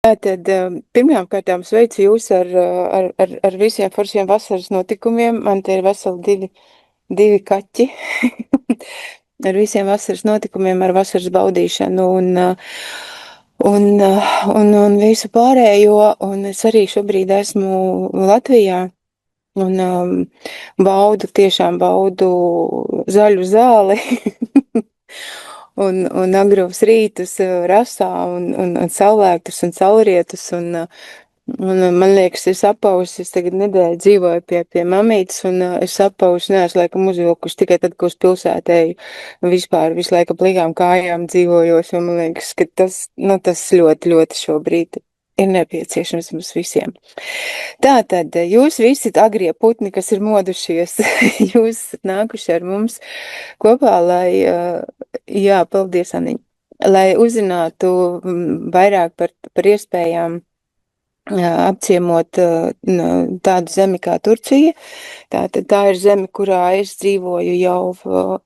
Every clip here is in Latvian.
Tātad, pirmām kārtām sveicu jūs ar visiem foršiem vasaras notikumiem. Man te ir veseli divi kaķi. Ar visiem vasaras notikumiem, ar vasaras baudīšanu un visu pārējo. Un es arī šobrīd esmu Latvijā un tiešām baudu zaļu zāli. Un agros rītus rasā un saulēktus un saulrietus un man liekas, es apausu, es tagad nedēļu dzīvoju pie mamītes un es apausu, neesmu laikam uzvilkuši tikai tad, ko uz pilsētēju vispār visu laiku pligām kājām dzīvojos, un man liekas, ka tas ļoti, ļoti šobrīd ir nepieciešams mums visiem. Tātad, jūs visi agrie putni, kas ir modušies, jūs esat nākuši ar mums kopā, jā, paldies, Aniņ, lai uzzinātu vairāk par iespējām apciemot tādu zemi kā Turcija. Tātad tā ir zeme, kurā es dzīvoju jau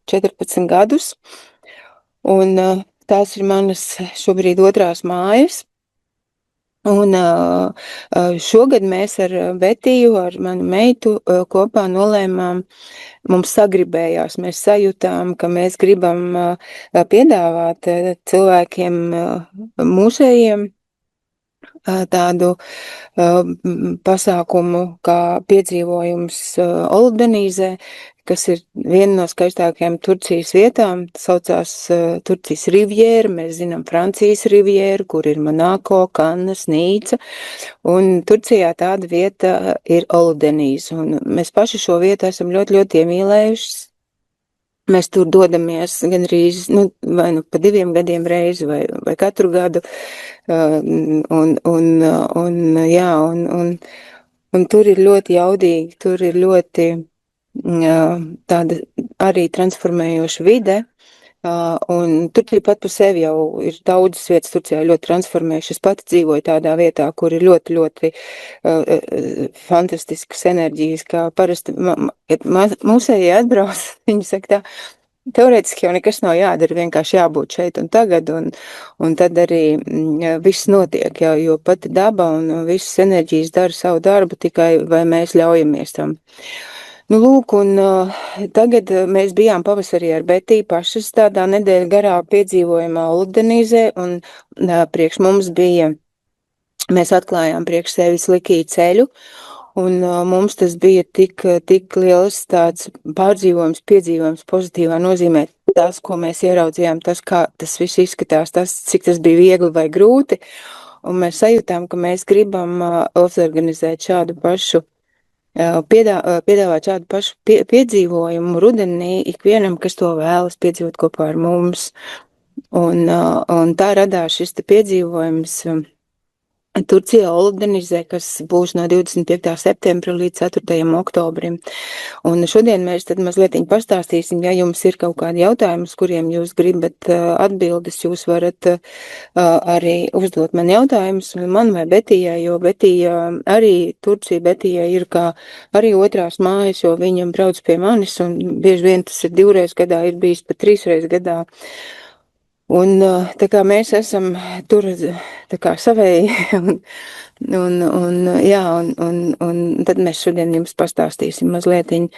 14 gadus, un tās ir manas šobrīd otrās mājas. Un šogad mēs ar Betiju, ar manu meitu kopā nolēmām, mums sagribējās, mēs sajūtām, ka mēs gribam piedāvāt cilvēkiem mūsējiem tādu pasākumu kā piedzīvojums Oldenīzē, kas ir viena no skaistākajām Turcijas vietām, saucās Turcijas rivjēra, mēs zinām Francijas rivjēru, kur ir Monako, Kannas, Nīca, un Turcijā tāda vieta ir Oldenīze, un mēs paši šo vietu esam ļoti, ļoti iemīlējušas. Mēs tur dodamies gandrīz, vai pa 2 gadiem reizi, vai katru gadu, un tur ir ļoti jaudīgi, tur ir ļoti tāda arī transformējoša vide, un Turcija pat par sevi jau ir daudzas vietas Turcijā ļoti transformējuši. Es pati dzīvoju tādā vietā, kur ir ļoti, ļoti fantastiskas enerģijas, kā parasti, kad mūsējie atbrauc, viņi saka tā, teorētiski jau nekas nav jādara, vienkārši jābūt šeit un tagad, un tad arī viss notiek, jo pati daba un visas enerģijas dara savu darbu, tikai vai mēs ļaujamies tam. Lūk, un tagad mēs bijām pavasarī ar Betiju pašas tādā nedēļa garā piedzīvojumā Oldenīzē, un priekš mums bija, mēs atklājām priekš sevis Likiju ceļu, un mums tas bija tik liels tāds pārdzīvojums, piedzīvojums pozitīvā nozīmē, tas, ko mēs ieraudzījām, tas, kā tas viss izskatās, cik tas bija viegli vai grūti, un mēs sajūtām, ka mēs gribam organizēt šādu pašu, piedāvāt šādu pašu piedzīvojumu rudenī ikvienam, kas to vēlas piedzīvot kopā ar mums, un tā radās šis te piedzīvojums Turcijā Oldenīzē, kas būs no 25. septembra līdz 4. oktobrim. Un šodien mēs tad mazliet pastāstīsim, ja jums ir kaut kādi jautājumi, uz kuriem jūs gribat atbildes, jūs varat arī uzdot man jautājumus, man vai Betijai, jo Betija arī Turcija, Betijai ir kā arī otrās mājas, jo viņam brauc pie manis, un bieži vien tas ir 2 reizes gadā, ir bijis pat 3 reizes gadā. Un tā kā mēs esam tur tā kā savēji, un tad mēs šodien jums pastāstīsim mazlietiņ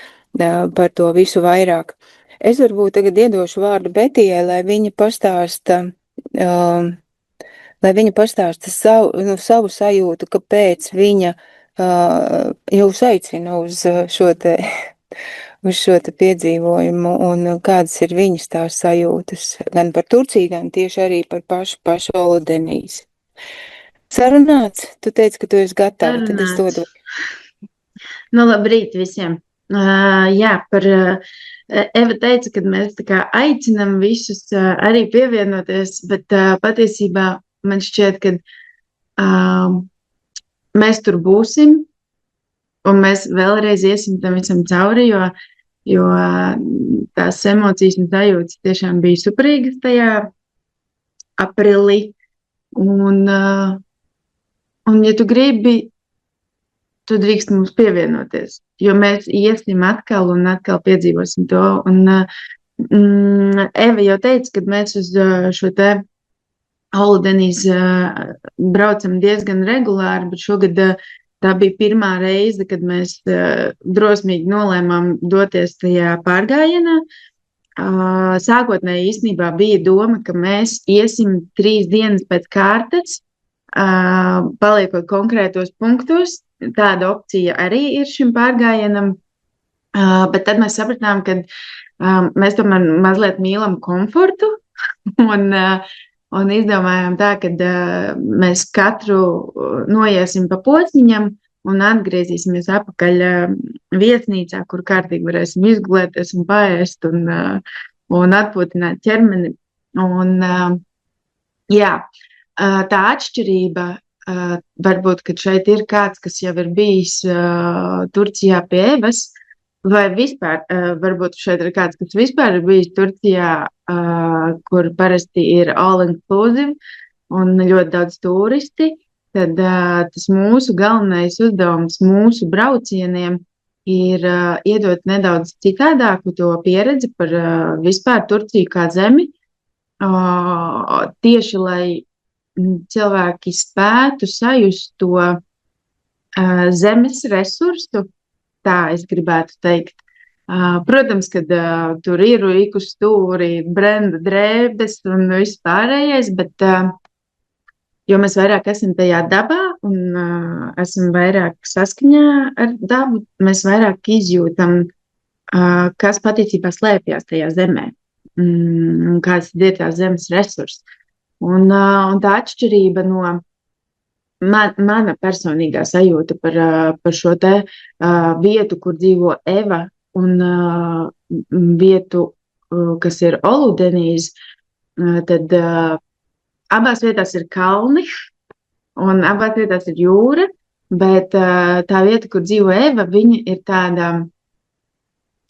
par to visu vairāk. Es varbūt tagad iedošu vārdu Betijai, lai viņa pastāsta savu sajūtu, kāpēc viņa jūs aicina uz šo te piedzīvojumu, un kādas ir viņas tās sajūtas, gan par Turciju, gan tieši arī par pašu Oldenīzi. Sarunāts? Tu teici, ka tu esi gatava, tad es dodu. Labrīt visiem. Jā, Eva teica, ka mēs tā kā aicinam visus arī pievienoties, bet patiesībā man šķiet, ka mēs tur būsim, un mēs vēlreiz iesim tam visam cauri, jo tās emocijas un sajūtas tiešām bija superīgas tajā aprīlī. Un ja tu gribi, tu drīkst mums pievienoties, jo mēs iesim atkal un atkal piedzīvosim to. Un Eva jau teica, ka mēs uz šo te Oludenīs braucam diezgan regulāri, bet šogad tā bija pirmā reize, kad mēs drosmīgi nolēmām doties tajā pārgājienā. Sākotnēji īstenībā bija doma, ka mēs iesim 3 dienas pēc kārtas, paliekot konkrētos punktos. Tāda opcija arī ir šim pārgājienam, bet tad mēs sapratām, ka mēs tomēr mazliet mīlam komfortu un izdomājām tā, ka mēs katru noiesim pa posmiņam un atgriezīsimies atpakaļ viesnīcā, kur kārtīgi varēsim izgulēties un paēst un atpūtināt ķermeni. Jā, tā atšķirība varbūt, ka šeit ir kāds, kas jau ir bijis Turcijā pie Evas, vai vispār, varbūt šeit ir kāds, kas vispār ir bijis Turcijā, kur parasti ir all-inclusive un ļoti daudz turisti, tad tas mūsu galvenais uzdevums mūsu braucieniem ir iedot nedaudz citādāku to pieredzi par vispār Turciju kā zemi, tieši lai cilvēki spētu sajust to zemes resursu, tā es gribētu teikt. Protams, kad tur ir ik uz stūri brenda drēbes un viss pārējais, bet jo mēs vairāk esam tajā dabā un esam vairāk saskaņā ar dabu, mēs vairāk izjūtam, kas patiesībā slēpjas tajā zemē un kāds ir tās zemes resursi. Un tā atšķirība no mana personīgā sajūta par šo te vietu, kur dzīvo Eva, un vietu, kas ir Oludenīs, tad abās vietās ir kalni un abās vietās ir jūra, bet tā vieta, kur dzīvo Eva, viņa ir tāda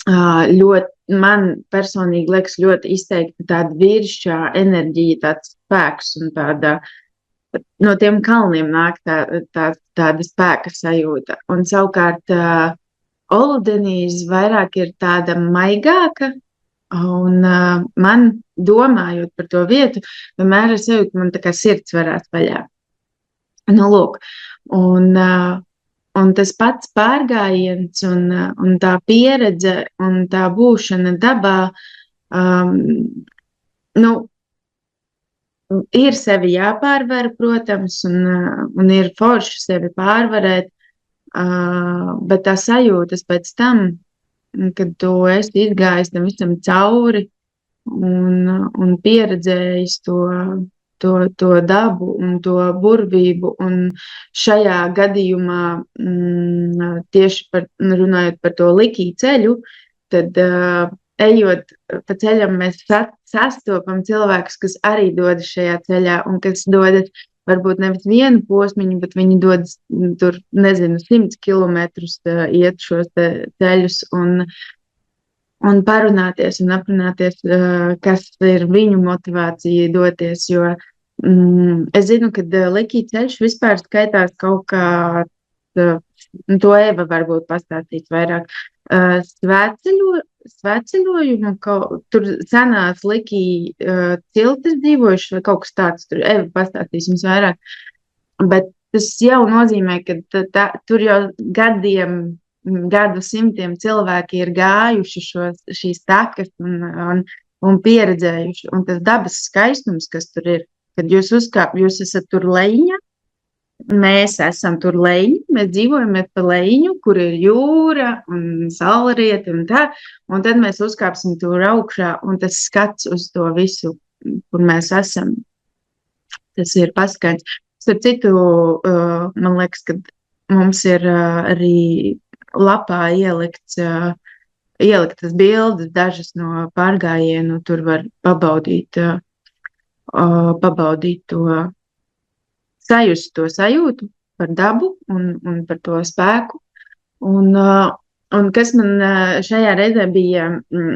ļoti, man personīgi liekas ļoti izteikti tāda vīrišķā enerģija, tāds spēks un tāda, no tiem kalniem nāk tāda spēka sajūta. Un savukārt Oludenīs vairāk ir tāda maigāka, un man, domājot par to vietu, vienmēr ir sajūta, man tā kā sirds varās vaļā. Nu, lūk, un tas pats pārgājiens un tā pieredze un tā būšana dabā, nu, ir sevi jāpārvar, protams, un ir forši sevi pārvarēt, bet tā sajūtas pēc tam, kad tu esi izgājis tam visam cauri un pieredzējis to dabu un to burvību, un šajā gadījumā tieši runājot par to Likī ceļu, tad ejot pa ceļam, mēs sastopam cilvēkus, kas arī dodas šajā ceļā un kas dodas varbūt nevis vienu posmiņu, bet viņi dodas tur, nezinu, 100 kilometrus iet šos ceļus un parunāties un aprunāties, kas ir viņu motivācija doties, jo es zinu, ka Likī ceļš vispār skaitās kaut kā, to Eva varbūt pastāstīt vairāk, svētceļojumu, tur senās Likī ciltis dzīvojuši vai kaut kas tāds, tur Eva pastāstīs jums vairāk, bet tas jau nozīmē, ka tur jau gadu simtiem cilvēki ir gājuši šīs takas un pieredzējuši, un tas dabas skaistums, kas tur ir, kad jūs esat tur leņa, mēs esam tur leņi, mēs dzīvojam pa leņu, kur ir jūra un saulrieti un tā, un tad mēs uzkāpsim tur augšā, un tas skats uz to visu, kur mēs esam, tas ir paskaidrs. Starp citu, man liekas, ka mums ir arī lapā ieliktas bildes, dažas no pārgājienu, tur var pabaudīt to sajust to sajūtu par dabu un par to spēku. Un kas man šajā reizē bija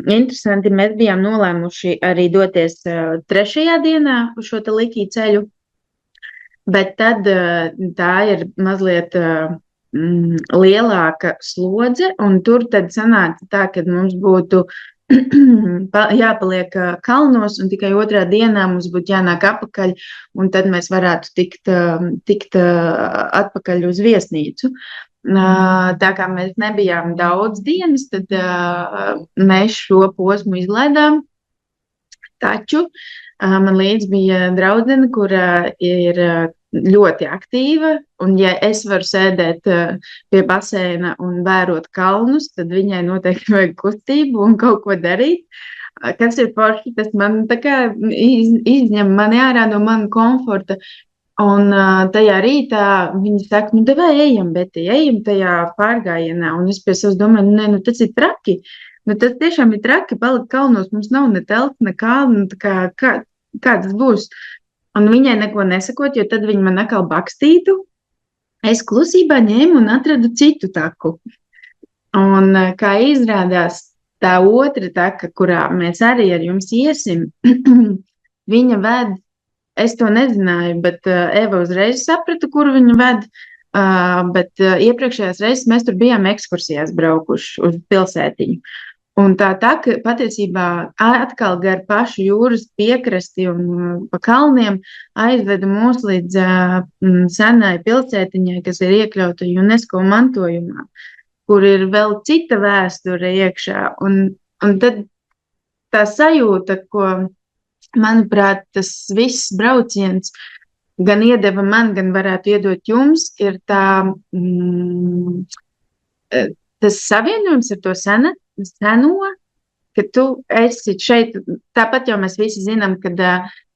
interesanti, mēs bijām nolēmuši arī doties 3. dienā uz šo te Likī ceļu, bet tad tā ir mazliet lielāka slodze, un tur tad sanāca tā, ka mums būtu jāpaliek kalnos, un tikai otrā dienā mums būtu jānāk atpakaļ, un tad mēs varētu tikt atpakaļ uz viesnīcu. Tā kā mēs nebijām daudz dienas, tad mēs šo posmu izlaidām. Taču man līdz bija draudzene, kura ir ļoti aktīva, un ja es varu sēdēt pie baseina un vērot kalnus, tad viņai noteikti vajag kustību un kaut ko darīt. Kas ir forši, tas man tā kā izņem mani ārā no mana komforta. Un tajā rītā viņi saka, nu, davai ejam, Beti, ejam tajā pārgājienā. Un es pie sevis domāju, nē, nu, tas ir traki. Nu, tas tiešām ir traki, palikt kalnos, mums nav ne telts, ne kalnu, kā tas būs. Un viņai neko nesakot, jo tad viņi man atkal bakstītu. Es klusībā ņēmu un atradu citu taku. Un kā izrādās, tā otra taka, kurā mēs arī ar jums iesim, viņa ved. Es to nezināju, bet Eva uzreiz saprata, kur viņu ved. Bet iepriekšējās reizes mēs tur bijām ekskursijās braukuši uz pilsētiņu. Un tā taka patiesībā atkal gar pašu jūras piekrasti un pa kalniem aizveda mūs līdz senai pilsētiņai, kas ir iekļauta UNESCO mantojumā, kur ir vēl cita vēsture iekšā. Un tad tā sajūta, ko... Manuprāt, tas viss brauciens gan iedeva man, gan varētu iedot jums, ir tas savienojums ar to seno, ka tu esi šeit. Tāpat jau mēs visi zinām, ka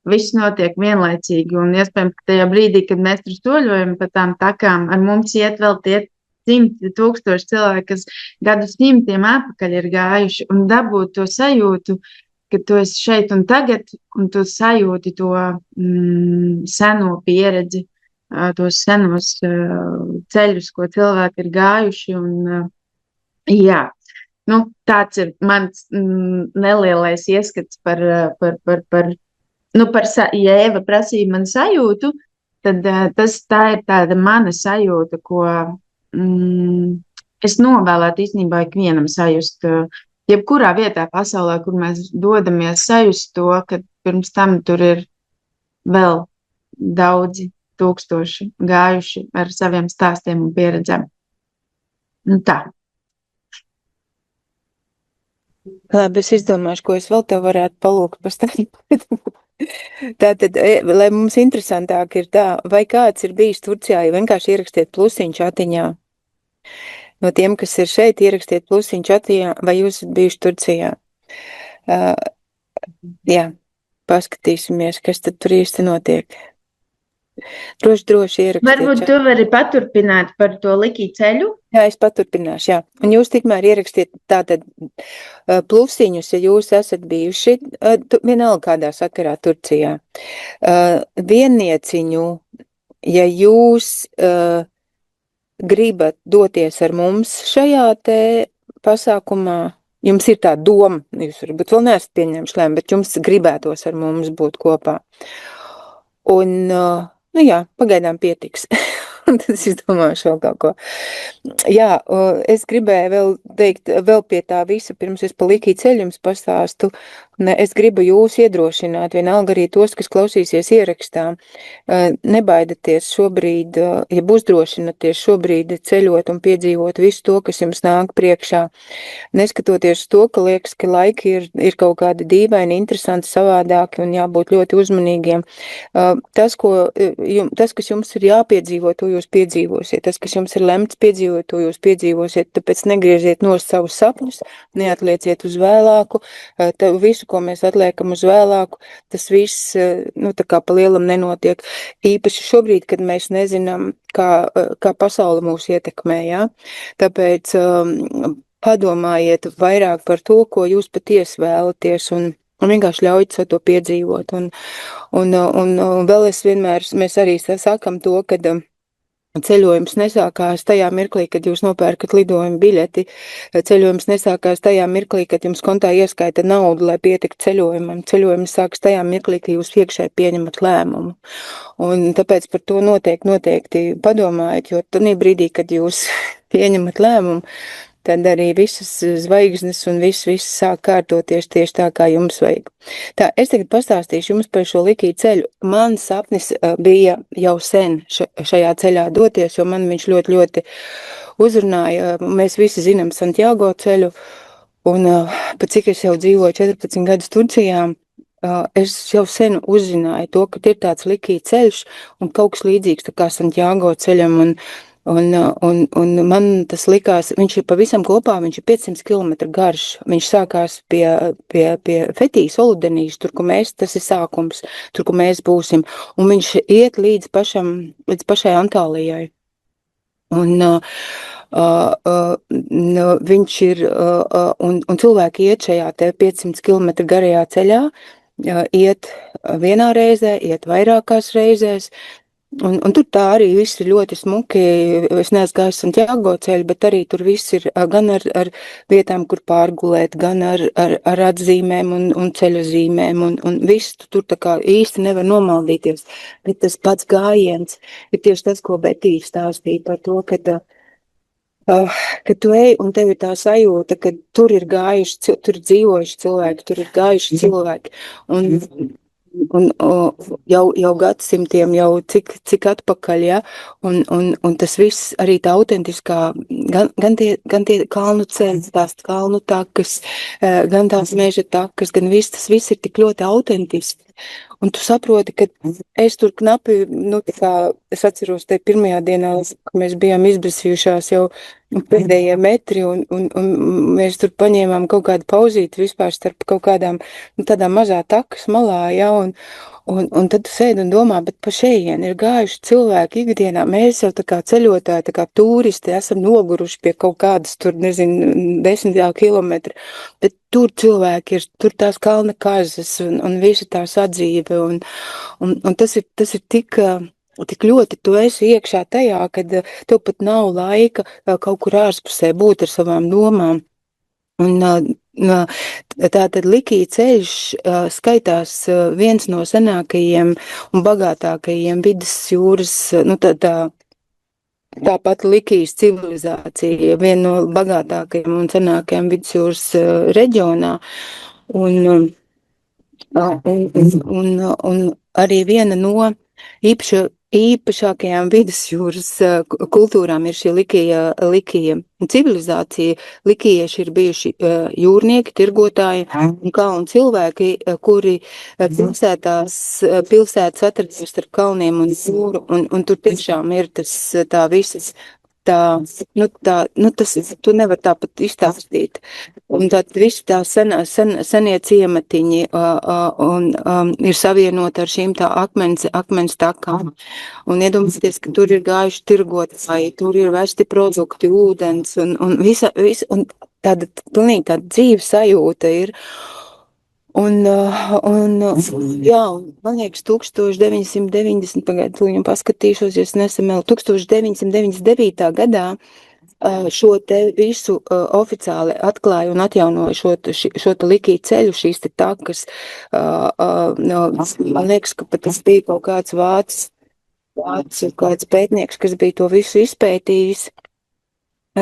viss notiek vienlaicīgi, un iespējams, ka tajā brīdī, kad mēs tur soļojam pa tām takām, ar mums iet vēl tie 100,000 cilvēki, kas gadu simtiem atpakaļ ir gājuši, un dabūt to sajūtu, ka tu esi šeit un tagad, un tu sajūti to seno pieredzi, tos senos ceļus, ko cilvēki ir gājuši. Un, jā, nu, tāds ir mans nelielais ieskats par ja Eva prasīja man sajūtu, tad tā ir tāda mana sajūta, ko es novēlētu īstenībā ikvienam sajust. Jebkurā vietā pasaulē, kur mēs dodamies, sajust to, ka pirms tam tur ir vēl daudzi tūkstoši gājuši ar saviem stāstiem un pieredzēm. Nu tā. Labi, es izdomāšu, ko es vēl tev varētu palūgt pastāstīt. Tātad, lai mums interesantāk ir tā, vai kāds ir bijis Turcijā, ja vienkārši ierakstiet plusiņu chatiņā. No tiem, kas ir šeit, ierakstiet plusiņu chatiņā, vai jūs esat bijuši Turcijā. Jā, paskatīsimies, kas tad tur īsti notiek. Droši ierakstiet. Varbūt tu vari paturpināt par to Liki ceļu? Jā, es paturpināšu, jā. Un jūs tikmēr ierakstiet tātad plusiņus, ja jūs esat bijuši vienalga kādā sakarā Turcijā. Viennieciņu, ja jūs gribat doties ar mums šajā te pasākumā, jums ir tā doma, jūs varbūt vēl neesat pieņemši lēmumu, bet jums gribētos ar mums būt kopā. Un, nu jā, pagaidām pietiks. Un tad es izdomāšu vēl kaut ko. Jā, es gribēju vēl teikt, vēl pie tā visa, pirms es pa Liki ceļu jums pastāstu, es gribu jūs iedrošināt, vienalga arī tos, kas klausīsies ierakstā, nebaidieties šobrīd, ja uzdrošināties šobrīd ceļot un piedzīvot visu to, kas jums nāk priekšā, neskatoties to, ka liekas, ka laiki ir kaut kādi dīvaini, interesanti, savādāki un jābūt ļoti uzmanīgiem. Tas, kas jums ir jāpiedzīvo, to jūs piedzīvosiet. Tas, kas jums ir lemts piedzīvot, to jūs piedzīvosiet. Tāpēc negrieziet nost savus sapņus, neatlieciet uz vēlāku. Visu, ko mēs atliekam uz vēlāku, tas viss, nu, tā kā pa lielam nenotiek. Īpaši šobrīd, kad mēs nezinām, kā pasaule mūs ietekmē, jā. Tāpēc padomājiet vairāk par to, ko jūs patiesi vēlaties un vienkārši ļaujiet to piedzīvot. Un vēl mēs arī sakam to, kad ceļojums nesākās tajā mirklī, kad jūs nopērkat lidojumu biļeti. Ceļojums nesākās tajā mirklī, kad jums kontā ieskaita naudu, lai pietiktu ceļojumam. Ceļojums sākas tajā mirklī, kad jūs iekšēji pieņemat lēmumu. Un tāpēc par to noteikti padomājiet, jo tad brīdī, kad jūs pieņemat lēmumu, tad arī visas zvaigznes un viss sāk kārtoties tieši tā, kā jums vajag. Tā, es tagad pastāstīšu jums par šo likī ceļu. Man sapnis bija jau sen šajā ceļā doties, jo man viņš ļoti uzrunāja. Mēs visi zinām Santiago ceļu, un pat cik es jau dzīvoju 14 gadus Turcijā, es jau sen uzzināju to, ka ir tāds likī ceļš un kaut kas līdzīgs tā kā Santiago ceļam, un man tas likās, viņš ir pavisam kopā, viņš ir 500 km garš, viņš sākās pie Fetijas oludenīs, tur, kur mēs, tas ir sākums, tur, kur mēs būsim, un viņš iet līdz pašai Antālijai. Un viņš ir, un cilvēki iet šajā te 500 km garajā ceļā, iet vienā reizē, iet vairākās reizēs, un tur tā arī viss ir ļoti smuki. Es neesmu gājis Santiago ceļu, bet arī tur viss ir gan ar vietām, kur pārgulēt, gan ar atzīmēm un ceļa zīmēm, un viss tur tā kā īsti nevar nomaldīties. Bet tas pats gājiens ir tieši tas, ko Betija stāstīja par to, ka tu ej un tev ir tā sajūta, ka tur ir gājuši, tur ir dzīvojuši cilvēki, tur ir gājuši cilvēki. Un jau gadsimtiem, jau cik atpakaļ, ja, un tas viss arī tā autentiskā, gan tie kalnu ceļi, tās kalnu takas, gan tās meža takas, gan tas viss ir tik ļoti autentiski. Un tu saproti, ka es tur knapi, tā kā es atceros te pirmajā dienā, ka mēs bijām izbrasījušās jau pēdējie metri, un mēs tur paņēmām kaut kādu pauzīti vispār starp kaut kādām tādām mazā takas malā, ja, un tad tu sēdi un domā, bet pa šeien ir gājuši cilvēki ikdienā, mēs jau tā kā ceļotāji, tā kā turisti esam noguruši pie kaut kādas tur, 10 kilometri, bet tur cilvēki ir, tur tās kalna kazas un visa tā sadzīve, un tas ir tik ļoti tu esi iekšā tajā, kad tev pat nav laika kaut kur ārpusē būt ar savām domām. Un tātad Likī ceļš skaitās viens no senākajiem un bagātākajiem vidus jūras, tāpat Likijas civilizācija, viena no bagātākajiem un senākajiem vidus jūras reģionā. Un arī viena no īpašākajām vidusjūras kultūrām ir šī Likija civilizācija. Likijieši ir bijuši jūrnieki, tirgotāji un kalnu cilvēki, kuri pilsētas atrodas starp kalniem un jūru, un tur tiešām ir tas tā visas. Tas tu nevar tāpat izstāstīt. Un tad visi tā senie ciematiņi ir savienoti ar šīm tā akmens takām. Un iedomājieties, ka tur ir gājuši tirgotāji, tur ir vesti produkti, ūdens un visa, un tāda pilnīgi tāda dzīves sajūta ir. Un man liekas, 1990, pagaidu, viņam paskatīšos, ja es nesamēlu, 1999. gadā šo te visu oficiāli atklāja un atjaunoja šo te Likī ceļu, šīs te takas. Man liekas, ka pat tas bija kaut kāds kāds pētnieks, kas bija to visu izpētījis,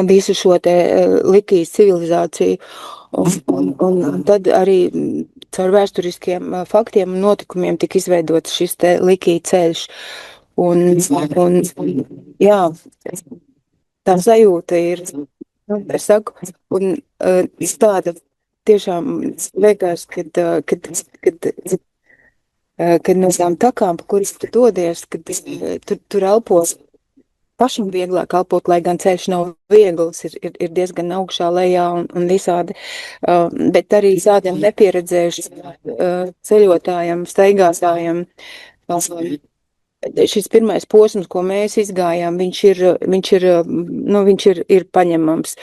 visu šo te Likijas civilizāciju. Un tad arī caur vēsturiskiem faktiem un notikumiem tika izveidots šis te Likī ceļš. Un jā, tā sajūta ir, es saku, un tāda tiešām liekas, kad no tām takām, pa kuras tu dodies, kad tur elpos, pašam vieglāk elpot, lai gan ceļš nav viegls, ir diezgan augšā lejā un visādi, bet arī tādiem nepieredzējušiem ceļotājiem, staigātājiem. Šis pirmais posms, ko mēs izgājām, viņš ir paņemams,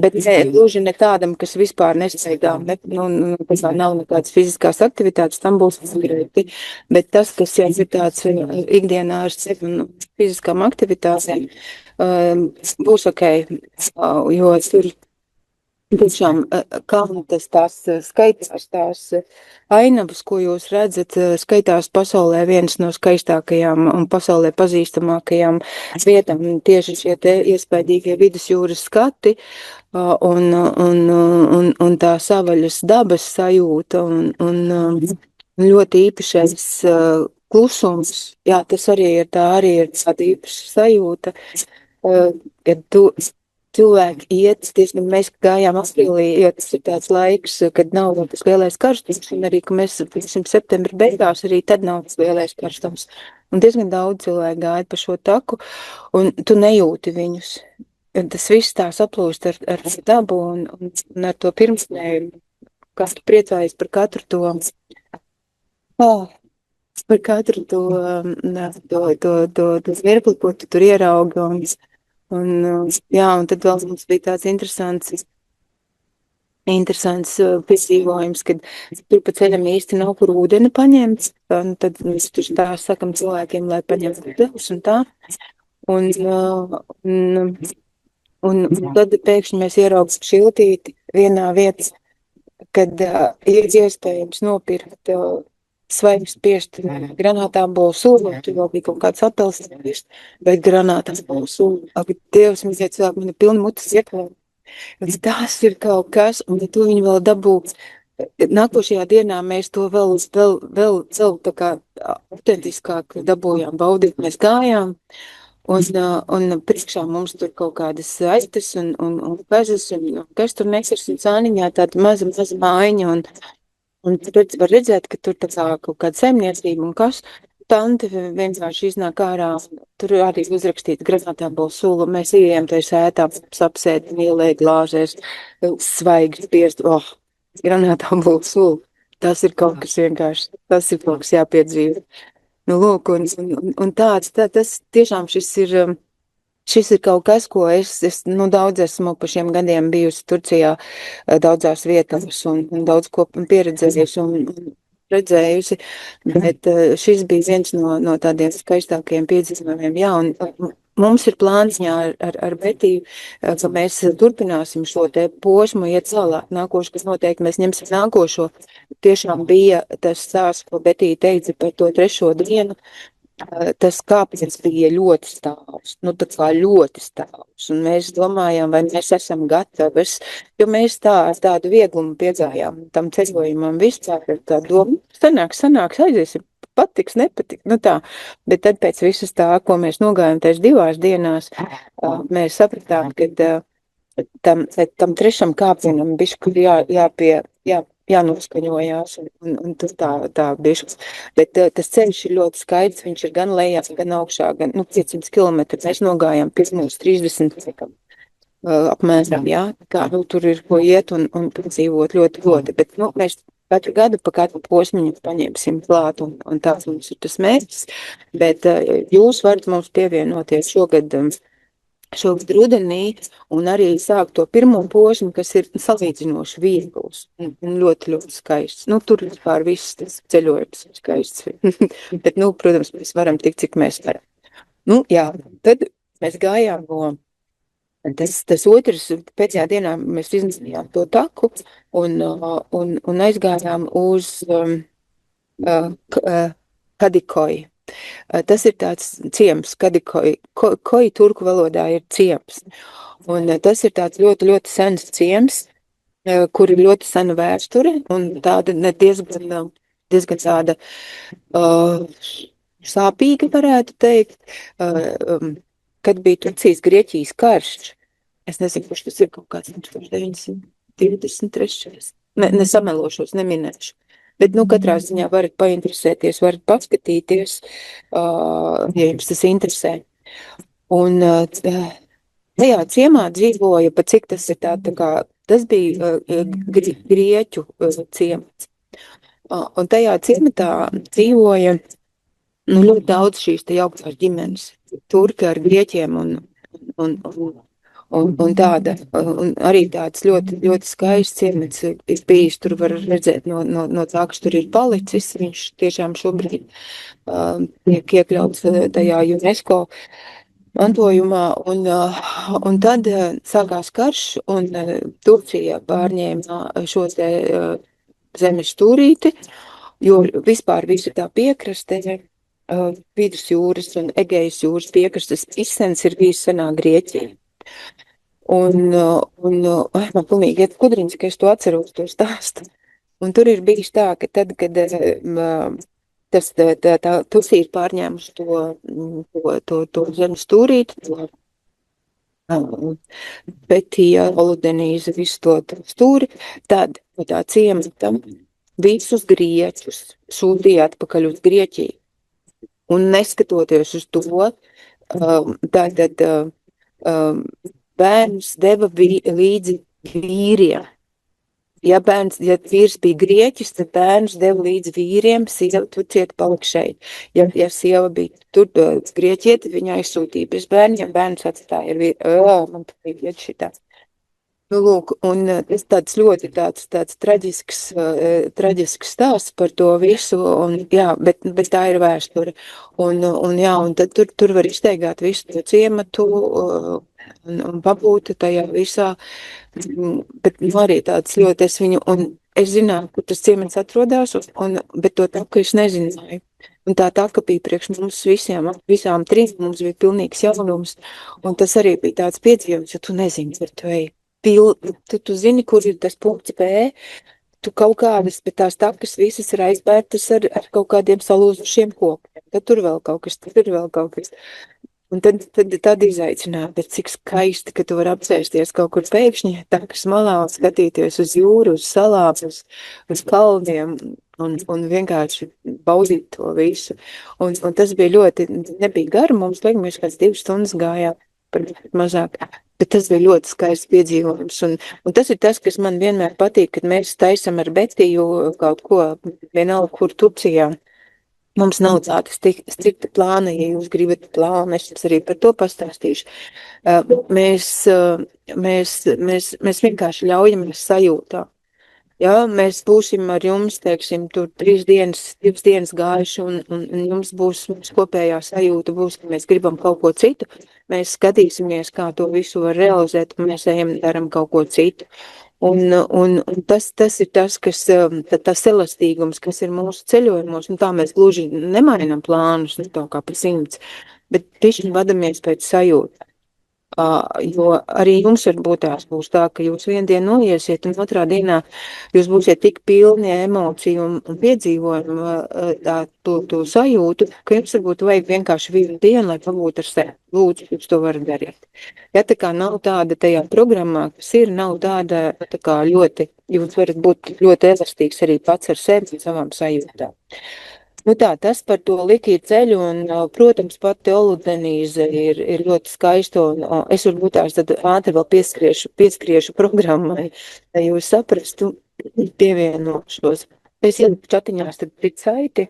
bet gluži ne tādam, kas vispār nestaigā, nav nekādas fiziskās aktivitātes, tam būs grūti, bet tas, kas jau ir tāds ikdienā ar sevi un fiziskām aktivitātēm, būs ok, jo tur Tiešām, kā tās skaitās, tās ainavas, ko jūs redzat, skaitās pasaulē viens no skaistākajām un pasaulē pazīstamākajām vietām. Tieši šie te iespaidīgie vidusjūras skati un tā savaļas dabas sajūta un ļoti īpašais klusums. Jā, tas arī ir tāda īpaša sajūta, kad tu cilvēki iet, diezgan mēs gājām aprīlī, jo tas ir tāds laiks, kad nav vēl tas lielais karstums, un arī, ka mēs, piemēram, septembra beigās, arī tad nav tas lielais karstums. Un diezgan daudz cilvēku gāja pa šo taku, un tu nejūti viņus. Un tas viss tā saplūst ar dabu un ar to pirmsnēju, kas tu priecājies par katru to, par katru to zvirkli, ko tu tur ieraugi, jā, un tad vēl mums bija tāds interesants piedzīvojums, kad tur pa ceļam īsti nav kur ūdeni paņemt, un tad mēs tur tā sakam cilvēkiem, lai paņem ūdeņus un tā. Un tad pēkšņi mēs ieraugsim šiltīti vienā vietā, kad ir iespējams nopirkt svaigs piešķi granātābolu sūlu, tur vēl bija kaut kāds apelsīns, bet granātābolu sūlu. Ak, Dievs, mēs cilvēki, man ir pilni mutas ieklājumi. Tas ir kaut kas, un to viņi vēl dabū. Nākošajā dienā mēs to vēl tā kā autentiskāk dabūjām baudīt. Mēs gājām, un priekšā mums tur kaut kādas aiztas un pezas, un kas tur nesars un cāniņā tāda maza mājiņa, un tur var redzēt, ka tur tā kā kaut kāda saimniecība un kas. Tante vienkārši iznāk ārā, tur arī uzrakstīta granātābola sula. Mēs ejam tajā sētā, apsēd, ielēja glāzēs, svaigi spiest, granātābola sula. Tas ir kaut kas vienkārši, tas ir kaut kas jāpiedzīvo. Nu, lūk, un tas tiešām šis ir kaut kas, ko es daudz esmu pa šiem gadiem bijusi Turcijā daudzās vietās un daudz ko pieredzējusi un redzējusi, bet šis bija viens no tādiem skaistākajiem piedzīvojumiem. Jā, un mums ir plāns ar Betiju, ka mēs turpināsim šo te posmu, iet tālāk. Nākošu, kas noteikti mēs ņemsim nākošo. Tiešām bija tas stāsts, ko Betija teica par to 3. dienu. Tas kāpiens bija ļoti stāvs, tā kā ļoti stāvs, un mēs domājām, vai mēs esam gatavas, jo mēs tādu vieglumu piedzājām tam ceļojumam vispār ar tā domu, sanāks, aiziesim, patiks, nepatiks, tā, bet tad pēc visas tā, ko mēs nogājām tās 2 dienās, mēs sapratām, ka tam 3. kāpienam bišķi jānoskaņojās, un tas tā bišķi. Bet tas ceļš ir ļoti skaidrs, viņš ir gan lejā, gan augšā, gan 500 km. Mēs nogājām pirms 30 apmēram, jā, kā tur ir ko iet un dzīvot ļoti, bet mēs katru gadu pa katru posmiņu paņemsim klāt, un tāds mums ir tas mērķis, bet jūs varat mums pievienoties šogad rudenī un arī sākt to pirmo posmu, kas ir salīdzinoši viegls un ļoti skaists. Tur vispār viss tas ceļojums ir skaists. Bet, protams, mēs varam tik, cik mēs varam. Jā, tad mēs gājām tas otrs, pēdējā dienā mēs izmēģinājām to taku un aizgājām uz Kadikoju. Tas ir tāds ciems, Kadikoji turku valodā ir ciems. Un tas ir tāds ļoti sens ciems, kur ir ļoti sena vēsture un tāda diezgan tāda sāpīga, varētu teikt, kad bija Turcijas Grieķijas karš. Es nezinu, kurš tas ir kaut kāds 1923. Nesamelošos, neminēšu. Bet, katrā ziņā varat painteresēties, varat paskatīties, ja jums tas interesē. Un tajā ciemā dzīvoja, pa cik tas ir tā kā, tas bija grieķu ciemats. Un tajā ciematā dzīvoja ļoti daudz šīs te jauktās ģimenes, turki ar grieķiem un tāda, un arī tāds ļoti skaists ciemats ir bijis, tur var redzēt no tā, kas tur ir palicis, viņš tiešām šobrīd tiek iekļauts tajā UNESCO mantojumā, un tad sākās karš, un Turcija pārņēma šo te zemes stūrīti, jo vispār visa tā piekraste, Vidusjūras un Egejas jūras piekrastes izsens ir bijis senā Grieķija. Man pilnīgi iet kudriņas, ka es to atceros, to stāstu. Un tur ir bijis tā, ka tad, kad tā Turcija ir pārņēmusi to zemes stūrīti, Betija, Oludenīza, visu to stūri, tad tā ciematam visus grieķus sūtīja atpakaļ uz Grieķiju. Un neskatoties uz to, tātad bērnus deva līdzi vīriem. Ja vīrs bija grieķis, tad bērnus deva līdz vīriem, sieva tur cieta palika šeit. Ja sieva bija tur grieķieti, viņa aizsūtīja bez bērniem, bērnus atstāja ar vīru. Man patīk iet šitā. Nu, lūk, un tas tāds ļoti tāds traģisks stāsts par to visu, un jā, bet tā ir vēsture. Un tad tur var izteigāt visu to ciematu, un pabūt tajā visā, bet arī tāds ļoti es zināju, kur tas ciemats atrodās, bet to taku es nezināju. Un tā taka bija priekš mums visām trim, mums bija pilnīgs jaunums, un tas arī bija tāds piedzīvums, ja tu nezini, kur tu ej. Tu zini, kur ir tas punkts B, tu kaut kādas, bet tās takas visas ir aizbērtas ar kaut kādiem salūzušiem kokiem. Tad tur vēl kaut kas, tur vēl kaut kas. Un tad izaicināja, bet cik skaisti, ka tu vari apsēsties kaut kur pēkšņi takas malā un skatīties uz jūru, uz salām, uz kalniem un vienkārši baudīt to visu. Un tas bija ļoti, nebija garu, mums liek, mēs kāds 2 stundas gājām, par mazāk. Bet tas bija ļoti skaists piedzīvojums, un tas ir tas, kas man vienmēr patīk, kad mēs taisam ar Betiju kaut ko, vienalga, kur Turcijā. Mums nav tāda strikta plāna, ja jūs gribat plānu, es jums arī par to pastāstīšu. Mēs vienkārši ļaujamies sajūtā. Ja, mēs būsim ar jums, teiksim, tur 2 dienas gājuši, un jums būs kopējā sajūta, ka mēs gribam kaut ko citu, mēs skatīsimies, kā to visu var realizēt, un mēs daram kaut ko citu. Un tas ir tas, kas, tas elastīgums, kas ir mūsu ceļojumos, un tā mēs gluži nemainam plānus, tā kā pa 100, bet tieši vadamies pēc sajūta. Jo arī jums varbūt tās būs tā, ka jūs vienu dienu noiesiet, un otrā dienā jūs būsiet tik pilni emociju un piedzīvojumu to sajūtu, ka jums varbūt vajag vienkārši vienu dienu, lai pabūtu ar sevi. Lūdzu, jūs to varat darīt. Ja tā kā nav tāda tajā programmā, kas ir, nav tāda tā kā ļoti, jūs varat būt ļoti elastīgs arī pats ar sevi un savām sajūtām. Nu tā, tas par to likīt ceļu, un, protams, pati Oludenīze ir ļoti skaista, un es varbūt tās tad ātri vēl pieskriešu programmai, lai jūs saprastu, pievienošos. Es ieliku čatiņās tad saiti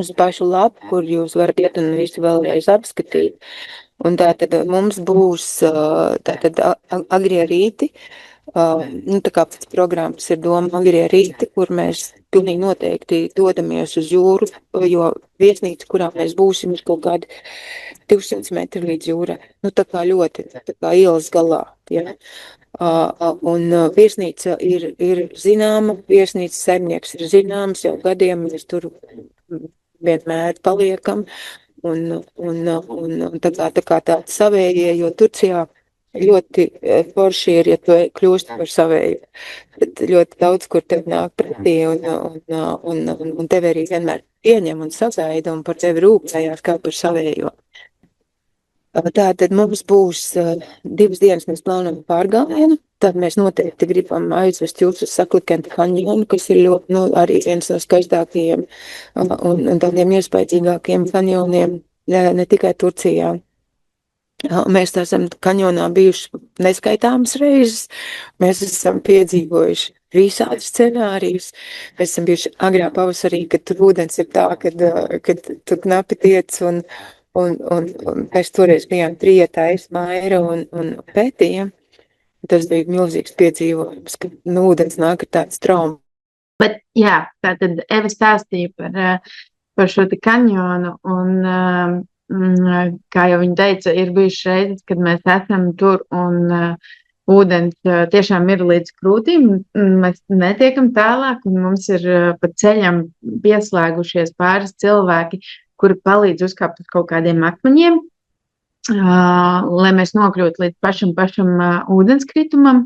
uz pašu lapu, kur jūs varat iet un visu vēlreiz apskatīt. Un tātad mums būs tātad agrie rīti, tā kā pēc programmas ir doma agrie rīti, kur mēs pilnīgi noteikti dodamies uz jūru, jo viesnīca, kurā mēs būsim, ir kaut kādi 200 metri līdz jūrai. Nu, tā kā ļoti, tā kā ielas galā, ja. Un viesnīca ir zināma, viesnīcas saimnieks ir zināms, jau gadiem mēs tur vienmēr paliekam, un tā kā tāds savējie, jo Turcijā ļoti forši ir, ja tu kļūst par savēju. Tad ļoti daudz, kur tev nāk pretī, un tevi arī vienmēr pieņem un sagaida, un par tevi rūpējās kā par savējo. Tātad mums būs 2 dienas, mēs plānojam pārgājienu, tad mēs noteikti gribam aizvest jūs uz Saklikenta kanjonu, kas ir ļoti, arī viens no skaistākajiem un tādiem iespaidīgākiem kanjoniem, ne tikai Turcijā. Mēs esam kanjonā bijuši neskaitāmas reizes, mēs esam piedzīvojuši visādus scenārijus, mēs esam bijuši agrā pavasarī, kad tur ūdens ir tā, kad tu knapi tiec, un mēs toreiz bijām trietā, es, Maira un Pētija. Tas bija milzīgs piedzīvojums, kad ūdens nāk ar tāds traumu. Bet jā, tātad Eva stāstīja par šo te kanjonu, un kā jau viņa teica, ir bijušas reizes, kad mēs esam tur un ūdens tiešām ir līdz krūtīm, mēs netiekam tālāk, un mums ir pa ceļam pieslēgušies pāris cilvēki, kuri palīdz uzkāpt uz kaut kādiem akmeņiem, lai mēs nokļūtu līdz pašam ūdenskritumam.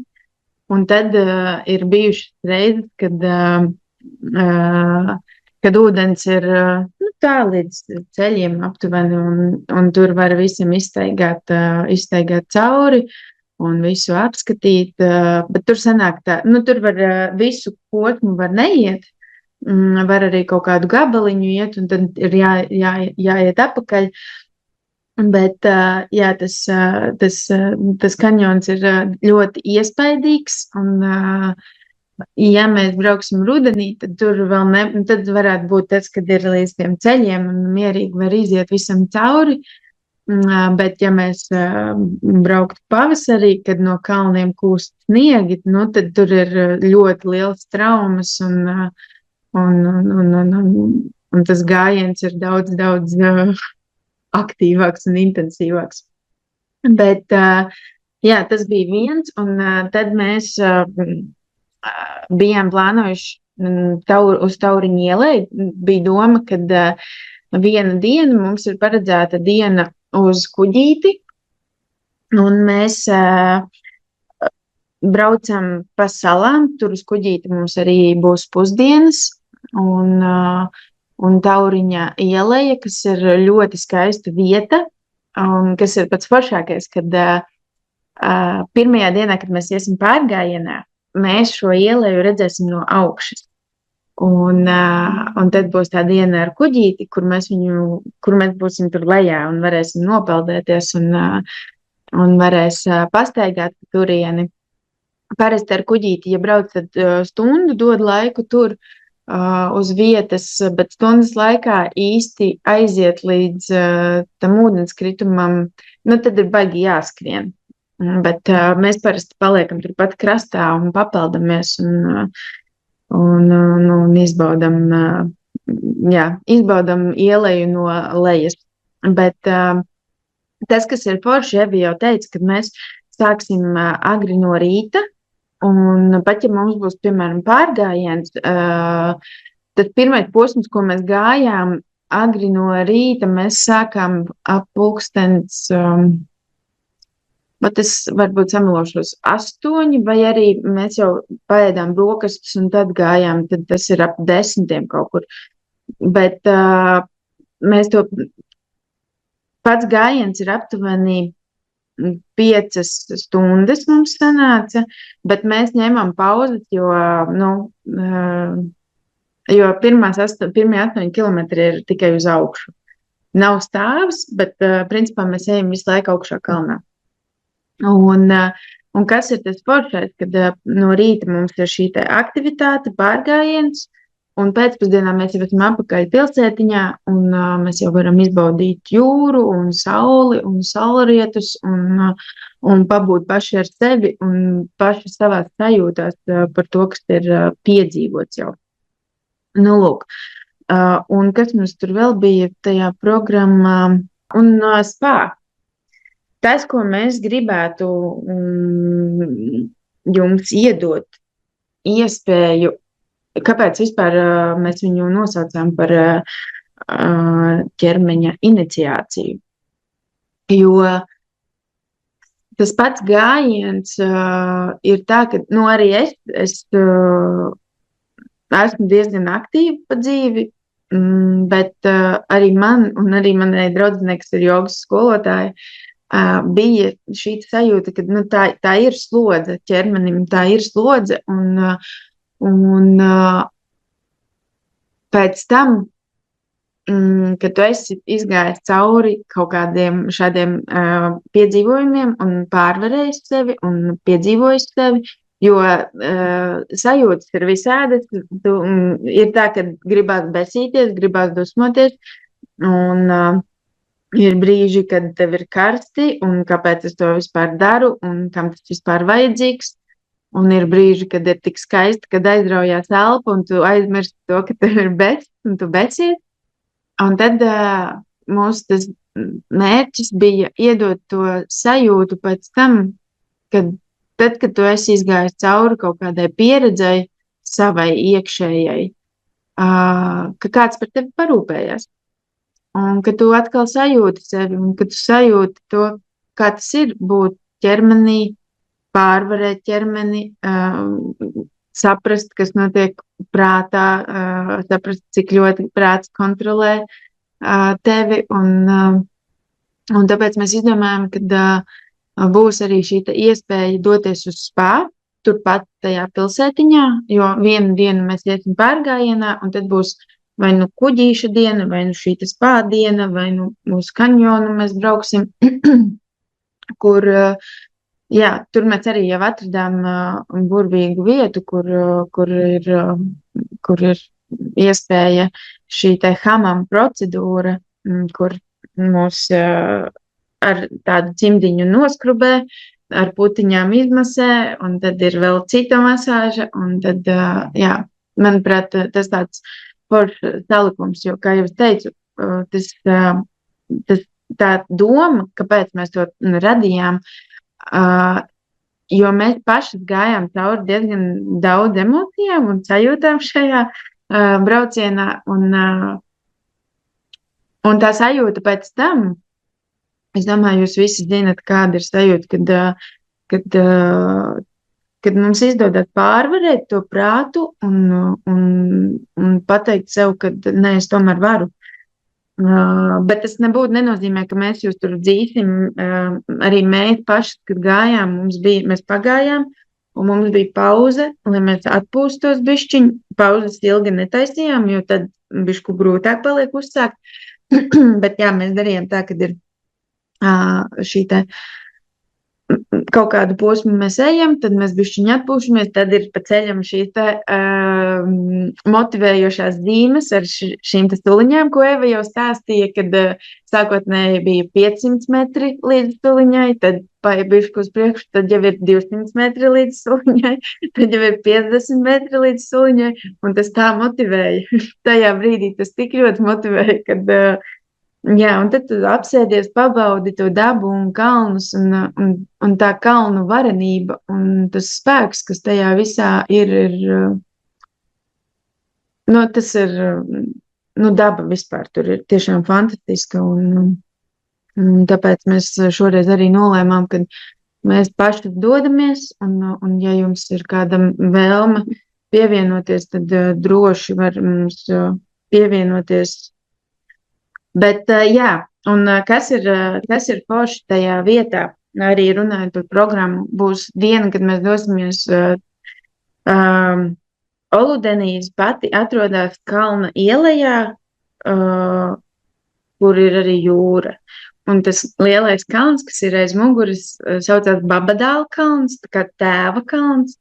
Un tad ir bijušas reizes, kad ūdens ir tā līdz ceļiem aptuveni, un tur var visam izstaigāt cauri un visu apskatīt. Bet tur sanāk tā, tur var visu posmu var neiet, var arī kaut kādu gabaliņu iet, un tad ir jāiet atpakaļ. Bet jā, tas kanjons ir ļoti iespaidīgs, un ja mēs brauksim rudenī, tad tur vēl tad varētu būt tas, kad ir līdz tiem ceļiem un mierīgi var iziet visam cauri. Bet ja mēs brauktu pavasarī, kad no kalniem kūst sniegi, tad tur ir ļoti liels traumas, un tas gājiens ir daudz aktīvāks un intensīvāks. Bet jā, tas bija viens, un tad mēs bijām plānojuši uz Tauriņu ielai. Bija doma, kad viena diena mums ir paredzēta diena uz kuģīti, un mēs braucam pa salām. Tur uz kuģīti mums arī būs pusdienas, un Tauriņa ieleja, kas ir ļoti skaista vieta, un kas ir pats foršākais, kad pirmajā dienā, kad mēs iesim pārgājienā, mēs šo ieleju redzēsim no augšas. Un tad būs tā diena ar kuģīti, kur mēs būsim tur lejā un varēsim nopeldēties un varēs pastaigāt turieni. Parasti ar kuģīti, ja brauc, tad stundu dod laiku tur, uz vietas, bet stundas laikā īsti aiziet līdz tam ūdenskritumam, tad ir baigi jāskrien. Bet mēs parasti paliekam turpat krastā un papeldamies un izbaudam ieleju no lejas. Bet tas, kas ir forši, Evi jau teica, kad mēs sāksim agri no rīta, un pat ja mums būs, piemēram, pārgājiens, tad pirmais posms, ko mēs gājām agri no rīta, mēs sākām ap pulkstens, bet es varbūt samelošos 8, vai arī mēs jau paēdām brokastus un tad gājām, tad tas ir ap 10 kaut kur. Bet mēs pats gājiens ir aptuveni 5 stundas mums sanāca, bet mēs ņēmām pauzes, jo pirmie 8 kilometri ir tikai uz augšu. Nav stāvs, bet principā mēs ejam visu laiku augšā kalnā. Un kas ir tas foršais, kad no rīta mums ir šī aktivitāte, pārgājiens, un pēcpusdienā mēs jau esam atpakaļ pilsētiņā, un mēs jau varam izbaudīt jūru un sauli un saulrietus un pabūt paši ar sevi un paši savās sajūtās par to, kas ir piedzīvots jau. Lūk. Un kas mums tur vēl bija tajā programmā? Un spā. Tas, ko mēs gribētu jums iedot iespēju, kāpēc vispār mēs viņu nosaucām par ķermeņa iniciāciju? Jo tas pats gājiens ir tā, ka arī es esmu diezgan aktīva pa dzīvi, bet arī man un arī manai draudzenei, kas ir jogas skolotāja, bija šī sajūta, ka tā ir slodze ķermenim, tā ir slodze, un pēc tam, kad tu esi izgājis cauri kaut kādiem šādiem piedzīvojumiem un pārvarējis sevi un piedzīvojis sevi, jo sajūtas ir visādas, ir tā, ka gribās besīties, gribās dusmoties, un ir brīži, kad tev ir karsti, un kāpēc es to vispār daru, un kam tas vispār vajadzīgs. Un ir brīži, kad ir tik skaisti, kad aizraujās elpa, un tu aizmirsti to, ka tev ir bets, un tu besies. Un tad mūs tas mērķis bija iedot to sajūtu pēc tam, kad tu esi izgājis cauri kaut kādai pieredzei savai iekšējai, ka kāds par tevi parūpējās. Un ka tu atkal sajūti sevi, un ka tu sajūti to, kā tas ir būt ķermenī, pārvarēt ķermeni, saprast, kas notiek prātā, saprast, cik ļoti prāts kontrolē tevi. Un tāpēc mēs izdomājam, ka būs arī šī iespēja doties uz spā, turpat tajā pilsētiņā, jo vienu dienu mēs iesim pārgājienā, un tad būs vai nu kuģīša diena, vai nu šī spā diena, vai nu uz kanjonu mēs brauksim, kur, jā, tur mēs arī jau atradām burvīgu vietu, kur ir iespēja šī hamam procedūra, kur mūs ar tādu cimdiņu noskrubē, ar putiņām izmasē, un tad ir vēl cita masāža, un tad, jā, manuprāt, tas tāds foršs salikums, jo, kā jau es teicu, tā doma, kāpēc mēs to radījām, jo mēs paši gājām cauri diezgan daudz emocijām un sajūtām šajā braucienā, un tā sajūta pēc tam, es domāju, jūs visi zinat, kāda ir sajūta, kad mums izdodas pārvarēt to prātu un pateikt sev, ka nē, es tomēr varu. Bet tas nenozīmē, ka mēs jūs tur dzīsim. Arī mēs paši, kad gājām, mēs pagājām, un mums bija pauze, lai mēs atpūstos bišķiņ. Pauzes ilgi netaisījām, jo tad bišku grūtāk paliek uzsākt. Bet jā, mēs darījām tā, kad ir šī kaut kādu posmu mēs ejam, tad mēs bišķiņi atpūšamies, tad ir pa ceļam šīs motivējošās zīmes ar šīm stuliņām, ko Eva jau stāstīja, kad sākotnēji bija 500 metri līdz stuliņai, tad bišķi uz priekšu, tad jau ir 200 metri līdz stuliņai, tad jau ir 50 metri līdz stuliņai, un tas tā motivēja. Tajā brīdī tas tik ļoti motivēja, kad jā, un tad tu apsēdies, pabaudi to dabu un kalnus un tā kalnu varenība un tas spēks, kas tajā visā ir tas ir, daba vispār tur ir tiešām fantastiska un tāpēc mēs šoreiz arī nolēmām, ka mēs paši dodamies un ja jums ir kāda vēlme pievienoties, tad droši var mums pievienoties. Bet, jā, un kas ir forši tajā vietā, arī runājot par programmu, būs diena, kad mēs dosimies Oludenīs pati atrodas kalna ielajā, kur ir arī jūra. Un tas lielais kalns, kas ir aiz muguras, saucās Babadāla kalns, tā kā tēva kalns.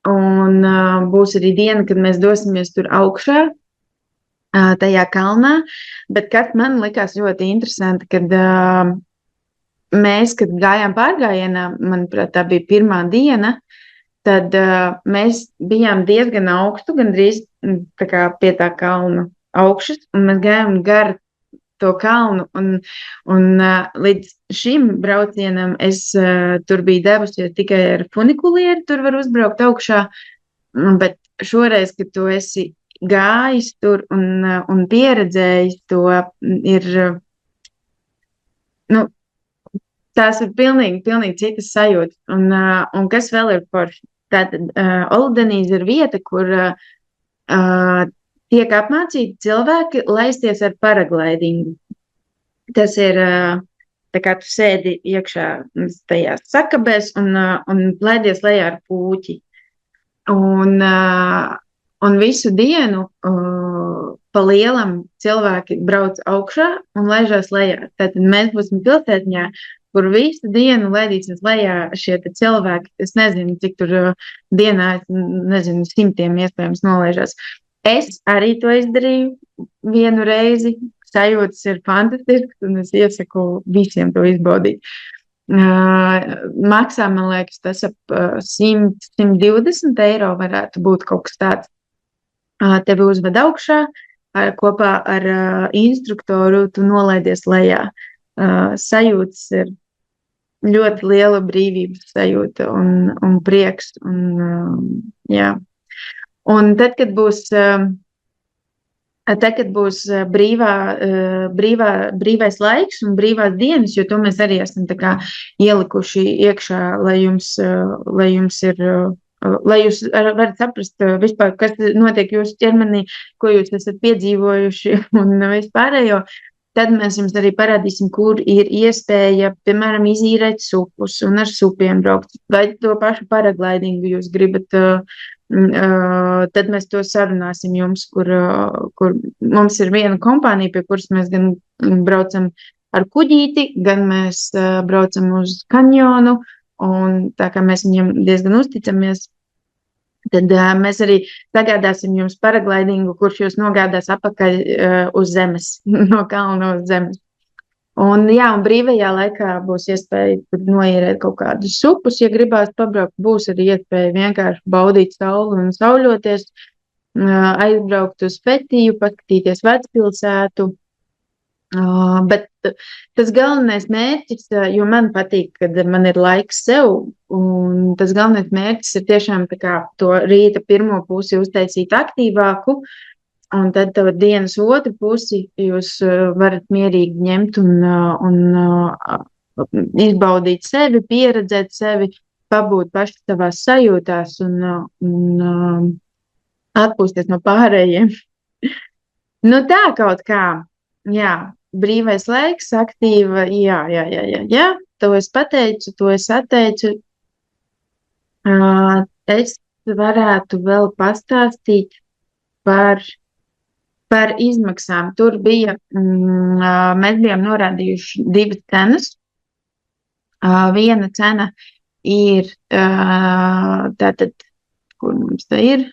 Un būs arī diena, kad mēs dosimies tur augšā, tajā kalnā, bet kas man likās ļoti interesanti, kad mēs, kad gājām pārgājienā, manuprāt, tā bija pirmā diena, tad mēs bijām diezgan augstu, gandrīz tā kā pie tā kalna augšas, un mēs gājām gar to kalnu, un līdz šim braucienam es tur biju devusies tikai ar funikulieri, tur var uzbraukt augšā, bet šoreiz, kad tu esi gājis tur un pieredzējis to, ir, tās ir pilnīgi citas sajūtas. Un kas vēl ir forši? Tātad Oludenīs ir vieta, kur tiek apmācīti cilvēki laisties ar paraglidingu. Tas ir, tā kā tu sēdi iekšā tajās sakabēs un laidies lejā ar pūķi. Un visu dienu pa lielam cilvēki brauc augšā un laižās lejā. Tātad mēs būsim pilsētiņā, kur visu dienu laidīsies lejā šie cilvēki. Es nezinu, cik tur dienā, nezinu, 100 iespējams nolaižās. Es arī to izdarīju vienu reizi. Sajūtas ir fantastisks, un es iesaku visiem to izbaudīt. Maksā, man liekas, tas ap 100–120 eiro varētu būt kaut kas tāds. Tevi uzved augšā, kopā ar instruktoru tu nolaidies lejā. sajūtas ir ļoti liela brīvības sajūta un prieks. Jā. Un tad, kad būs brīvais laiks un brīvās dienas, jo to mēs arī esam tā kā ielikuši iekšā, lai jums ir, lai jūs varat saprast vispār, kas notiek jūsu ķermenī, ko jūs esat piedzīvojuši un vispārējo. Tad mēs jums arī parādīsim, kur ir iespēja, piemēram, izīrēt supus un ar supiem braukt. Vai to pašu paraglidingu jūs gribat, tad mēs to sarunāsim jums, kur mums ir viena kompānija, pie kuras mēs gan braucam ar kuģīti, gan mēs braucam uz kanjonu, un tā kā mēs viņiem diezgan uzticamies, tad mēs arī sagādāsim jums paraglidingu, kurš jūs nogādās apakaļ uz zemes, no kalna uz zemes. Un brīvajā laikā būs iespēja noierēt kaut kādus supus, ja gribās pabraukt, būs arī iespēja vienkārši baudīt sauli un sauļoties, aizbraukt uz Fetiju, paskatīties vecpilsētu. Bet tas galvenais mērķis, jo man patīk, kad man ir laiks sev, un tas galvenais mērķis ir tiešām tā kā to rīta pirmo pusi uztaisīt aktīvāku, un tad tavu dienas otru pusi jūs varat mierīgi ņemt un izbaudīt sevi, pieredzēt sevi, pabūt paši savās sajūtās un atpūsties no pārējiem. Nu tā kaut kā, jā, brīvais laiks, aktīva, jā, to es pateicu, to es atteicu. Es varētu vēl pastāstīt par izmaksām. Tur bija, mēs bijām norādījuši 2 cenas. Viena cena ir, tātad, kur mums tā ir?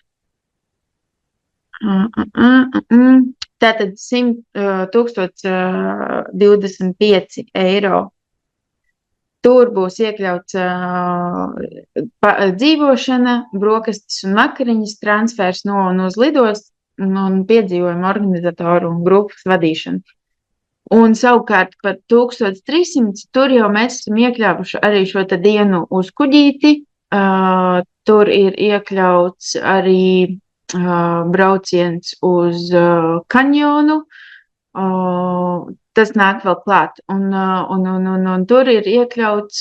Tātad 1025 eiro. Tur būs iekļauts dzīvošana, brokastis un vakariņas, transfers no un uz lidostu un piedzīvojumu organizatoru un grupas vadīšanu. Un savukārt par 1300 tur jau mēs esam iekļāvuši arī šo te dienu uz kuģīti. Tur ir iekļauts arī brauciens uz kanjonu. Tas nāk vēl klāt. Un tur ir iekļauts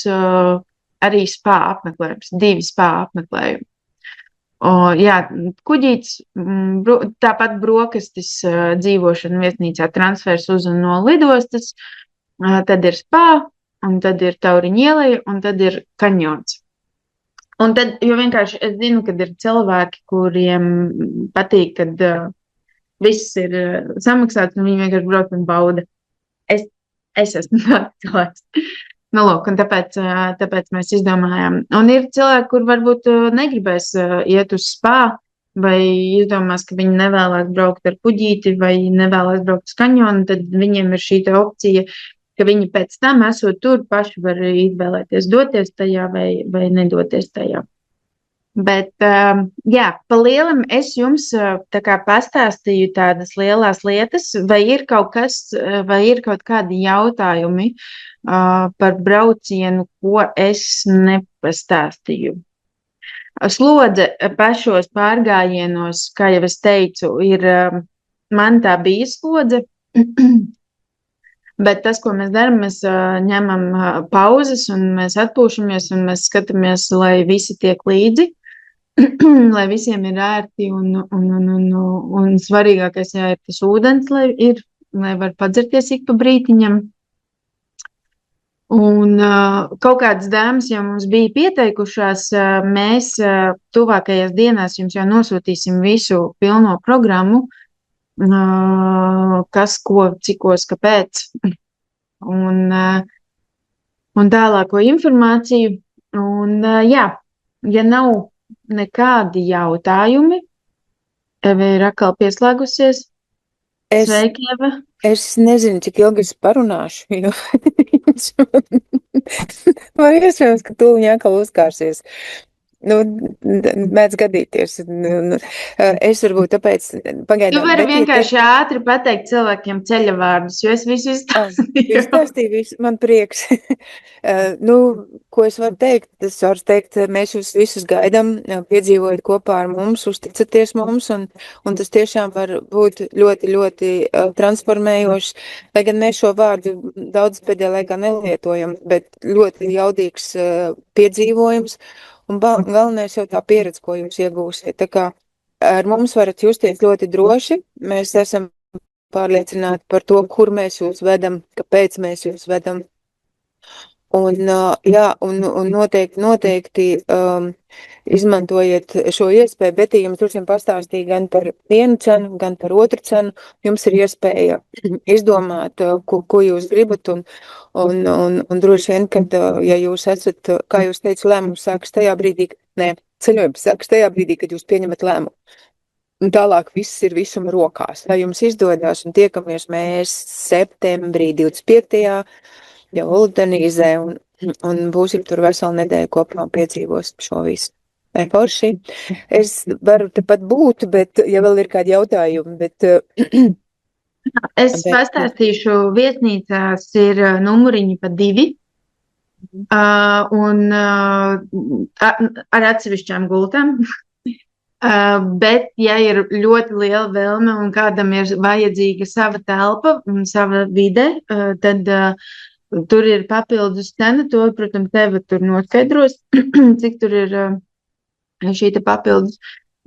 arī spā apmeklējums, 2 spā apmeklējumi. Jā, kuģītis, tāpat brokastis, dzīvošana viesnīcā, transfers uz un no lidostas, tad ir spā, un tad ir Tauriņa ieleja, un tad ir kanjons. Un tad, jo vienkārši es zinu, kad ir cilvēki, kuriem patīk, kad viss ir samaksāts, un viņi vienkārši brauc un bauda. Es esmu tāds cilvēks. Nu, lūk, un tāpēc mēs izdomājām. Un ir cilvēki, kur varbūt negribēs iet uz spā, vai izdomās, ka viņi nevēlas braukt ar kuģīti, vai nevēlas braukt uz kanjonu, tad viņiem ir šī opcija, ka viņi pēc tam, esot tur, paši var izvēlēties doties tajā vai nedoties tajā. Bet, jā, pa lielam es jums tā kā pastāstīju tādas lielās lietas, vai ir kaut kādi jautājumi par braucienu, ko es nepastāstīju. Slodze pašos pārgājienos, kā jau es teicu, ir, man tā bija slodze, bet tas, ko mēs darām, mēs ņemam pauzes un mēs atpūšamies un mēs skatāmies, lai visi tiek līdzi. Lai visiem ir ērti un svarīgākais ir tas ūdens, lai var padzerties ik pa brītiņam. Un kaut kādas dāmas jau mums bija pieteikušās, mēs tuvākajās dienās jums jau nosūtīsim visu pilno programmu, kas, ko, cikos, kāpēc, un tālāko informāciju. Un jā, ja nav nekādi jautājumi. Eva ir atkal pieslēgusies. Sveiki, Eva. Es nezinu, cik ilgi es parunāšu, jo var iespējams, ka tūliņ atkal uzkārsies. Mēdz gadīties. Es varbūt tāpēc Tu pagaidām, vari bet, ja vienkārši ātri pateikt cilvēkiem ceļa vārdus, jo es visu izstāstīju. izstāstīju visu, man prieks. Ko es varu teikt? Es varu teikt, mēs jūs visus gaidām, piedzīvojat kopā ar mums, uzticaties mums, un tas tiešām var būt ļoti, ļoti transformējošs. Lai gan mēs šo vārdu daudz pēdējā laikā nelietojam, bet ļoti jaudīgs piedzīvojums, un galvenais jau tā pieredze, ko jūs iegūsiet. Tā kā ar mums varat justies ļoti droši, mēs esam pārliecināti par to, kur mēs jūs vedam, kāpēc mēs jūs vedam. Un noteikti izmantojiet šo iespēju, bet jums droši vien pastāstīja gan par vienu cenu, gan par otru cenu. Jums ir iespēja izdomāt, ko jūs gribat, un droši vien, kad, ja jūs esat, kā jūs teicat, lēmums sākas tajā brīdī, ceļojums sākas tajā brīdī, kad jūs pieņemat lēmumu. Un tālāk viss ir visuma rokās. Lai jums izdodas, un tiekamies mēs septembrī 25. jau Uldanīzē, un būsim tur veselu nedēļu kopā un piedzīvosim šo visu. Forši. Es varu tepat būt, bet, ja vēl ir kādi jautājumi, Es pastāstīšu, viesnīcās ir numuriņi pa 2. Un ar atsevišķām gultām. Bet, ja ir ļoti liela vēlme un kādam ir vajadzīga sava telpa un sava vide, tad tur ir papildus cena. To, protams, tevi tur noskaidros, cik tur ir šī te papildus.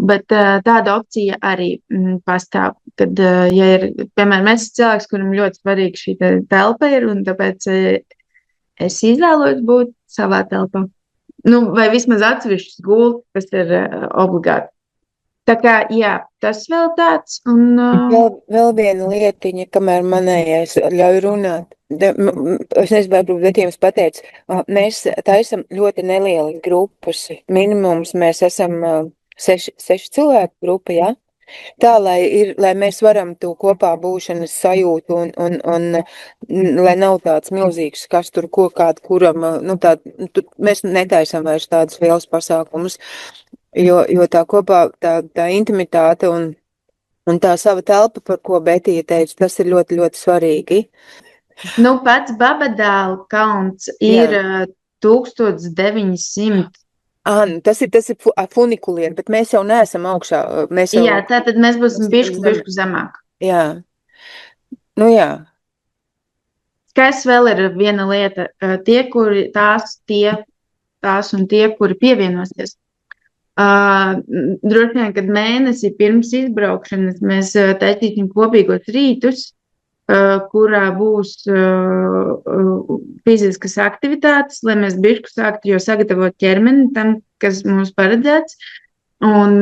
Bet tāda opcija arī pastāv. Kad, ja ir, piemēram, es esmu cilvēks, kuram ļoti svarīga šī telpa ir, un tāpēc es izvēlos būt savā telpā. Vai vismaz atsevišķas gultas, kas ir obligāti. Tā kā, jā, tas vēl tāds. Un, vēl viena lietiņa, kamēr manējais ļauj runāt. Es nezinu, varbūt jums pateicu, mēs taisam ļoti nelielas grupas. Minimums mēs esam 6 cilvēku grupa, jā? Tā, lai mēs varam to kopā būšanas sajūtu un lai nav tāds milzīgs, kas tur ko kādu kuram, mēs netaisam vairs tādus lielus pasākumus. Jo tā kopā, tā intimitāte un tā sava telpa, par ko Betija teica, tas ir ļoti, ļoti svarīgi. Pats Babadāla kauns ir 1900. Tas ir funikulieri, bet mēs jau neesam augšā. Jā, tātad mēs būsim bišku zemāk. Jā. Jā. Kas vēl ir viena lieta? Tās un tie, kuri pievienosies. Droši vien, kad mēnesi pirms izbraukšanas mēs taisīsim kopīgos rītus, kurā būs fiziskas aktivitātes, lai mēs bišku sāktu jau sagatavot ķermeni tam, kas mums paredzēts. Un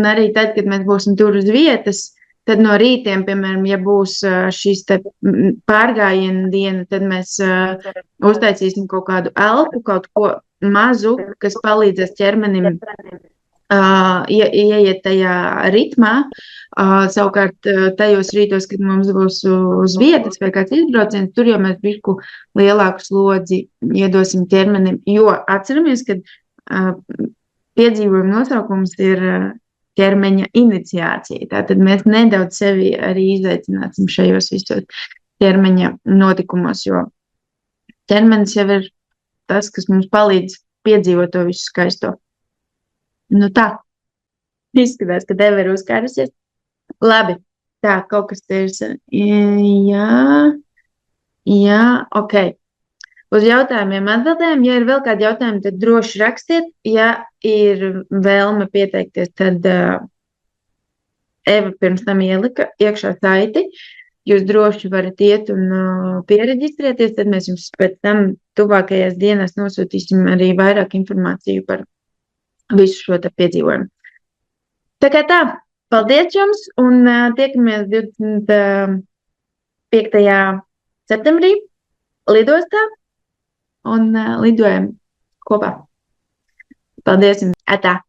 arī tad, kad mēs būsim tur uz vietas, tad no rītiem, piemēram, ja būs šīs te pārgājiena diena, tad mēs uztaisīsim kaut kādu elpu, kaut ko mazu, kas palīdzēs ķermenim ieiet tajā ritmā. Savukārt tajos rītos, kad mums būs uz vietas vai kāds izbrauciens, tur jau mēs bišku lielāku slodzi iedosim ķermenim, jo atceramies, ka piedzīvojuma nosaukums ir ķermeņa iniciācija. Tātad mēs nedaudz sevi arī izaicināsim šajos visos ķermeņa notikumos, jo ķermenis jau ir tas, kas mums palīdz piedzīvot to visu skaisto. Tā. Izskatās, ka tev ir uzkārusies. Labi. Tā, kaut kas te ir. Jā, ok. Uz jautājumiem atbildēm. Ja ir vēl kādi jautājumi, tad droši rakstiet. Ja ir vēlme pieteikties, tad Eva pirms tam ielika iekšā saiti. Jūs droši varat iet un piereģistrēties, tad mēs jums pēc tam tuvākajās dienās nosūtīsim arī vairāk informāciju par visu šo te piedzīvojumu. Tā kā tā, paldies jums un tiekamies 25. septembrī lidostā un lidojam kopā. Paldies jums! Atā!